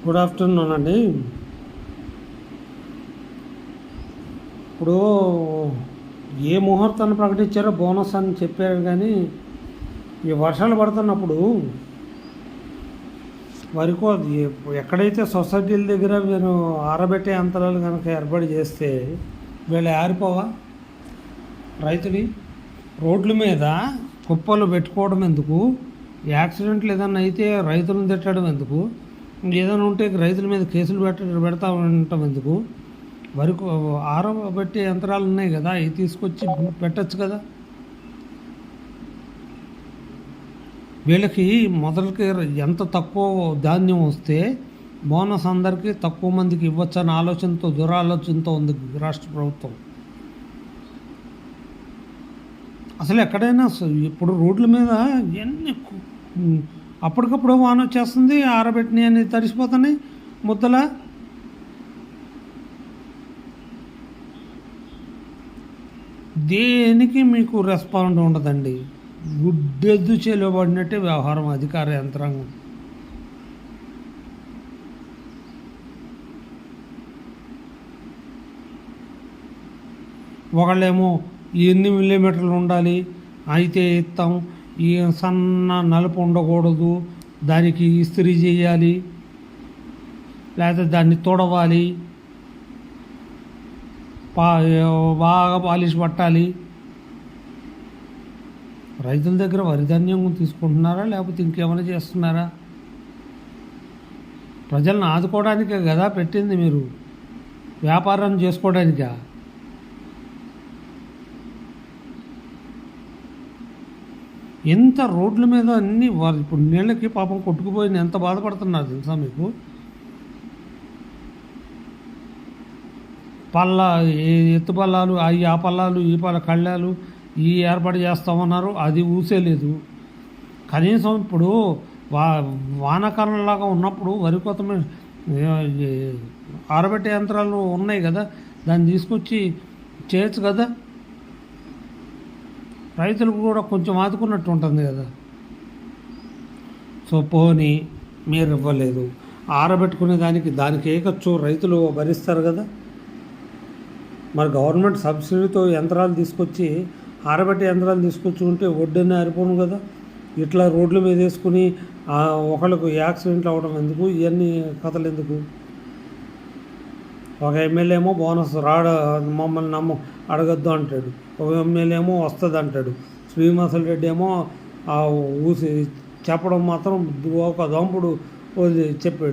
Good afternoon అండి. ఇప్పుడు ఏ ముహూర్తాన్ని ప్రకటించారో bonus అని చెప్పారు, కానీ ఈ వర్షాలు పడుతున్నప్పుడు వరకు ఎక్కడైతే సొసైటీల దగ్గర మీరు ఆరబెట్టే యంత్రాలు కనుక ఏర్పాటు చేస్తే వీళ్ళు ఆరిపోవా? రైతుని రోడ్ల మీద కుప్పలు పెట్టుకోవడం ఎందుకు? యాక్సిడెంట్లు ఏదన్నా అయితే రైతులను తిట్టడం ఎందుకు? ఏదైనా ఉంటే రైతుల మీద కేసులు పెడతా ఉండటం ఎందుకు? వరకు ఆరబెట్టే యంత్రాలు ఉన్నాయి కదా, అవి తీసుకొచ్చి పెట్టచ్చు కదా. వీళ్ళకి మొదటికి ఎంత తక్కువ ధాన్యం వస్తే బోనస్ అందరికీ తక్కువ మందికి ఇవ్వచ్చని ఆలోచనతో, దురాలోచనతో ఉంది రాష్ట్ర ప్రభుత్వం. అసలు ఎక్కడైనా ఇప్పుడు రోడ్ల మీద ఎన్ని అప్పటికప్పుడు వాన వచ్చేస్తుంది, ఆరబెట్టినవి అని తడిసిపోతున్నాయి ముద్దల. దేనికి మీకు రెస్పాండ్ ఉండదండి. గుడ్డెద్దు చెలబడినట్టే వ్యవహారం అధికార యంత్రాంగం. ఒకళ్ళేమో ఎన్ని మిల్లీమీటర్లు ఉండాలి అయితే ఇస్తాం, ఈ సన్న నలుపు ఉండకూడదు, దానికి ఇస్త్రీ చేయాలి, లేకపోతే దాన్ని తొడవాలి, బాగా పాలిష్ పట్టాలి. రైతుల దగ్గర వరిధాన్యం తీసుకుంటున్నారా లేకపోతే ఇంకేమైనా చేస్తున్నారా? ప్రజలను ఆదుకోవడానికే కదా పెట్టింది, మీరు వ్యాపారం చేసుకోవడానికా? ఎంత రోడ్ల మీద అన్నీ ఇప్పుడు నీళ్ళకి పాపం కొట్టుకుపోయింది, ఎంత బాధపడుతున్నారు తెలుసా మీకు? ఎత్తు పల్లాలు, ఆ పల్లాలు, ఈ కళ్ళాలు ఈ ఏర్పాటు చేస్తామన్నారు, అది ఊసేలేదు. కనీసం ఇప్పుడు వానాకాలంలాగా ఉన్నప్పుడు వరి కోత ఆరబెట్టే యంత్రాలు ఉన్నాయి కదా, దాన్ని తీసుకొచ్చి చేయొచ్చు కదా. రైతులకు కూడా కొంచెం ఆదుకున్నట్టు ఉంటుంది కదా. సో పోనీ మీరు ఇవ్వలేదు, ఆరబెట్టుకునే దానికి ఏ ఖర్చు రైతులు భరిస్తారు కదా. మరి గవర్నమెంట్ సబ్సిడీతో యంత్రాలు తీసుకొచ్చి ఆరబెట్టే యంత్రాలు తీసుకొచ్చి ఉంటే ఒడ్డునే ఆరిపోను కదా. ఇట్లా రోడ్ల మీద వేసుకుని ఒకళ్ళకు యాక్సిడెంట్లు అవ్వడం ఎందుకు? ఇవన్నీ కథలు ఎందుకు? ఒక ఎమ్మెల్యే ఏమో బోనస్ మమ్మల్ని అడగద్దు అంటాడు, ఒక ఎమ్మెల్యే ఏమో వస్తుంది అంటాడు, శ్రీనివాసులు రెడ్డి ఏమో ఊసి చెప్పడం మాత్రం ఒక దొంపుడు చెప్పాడు.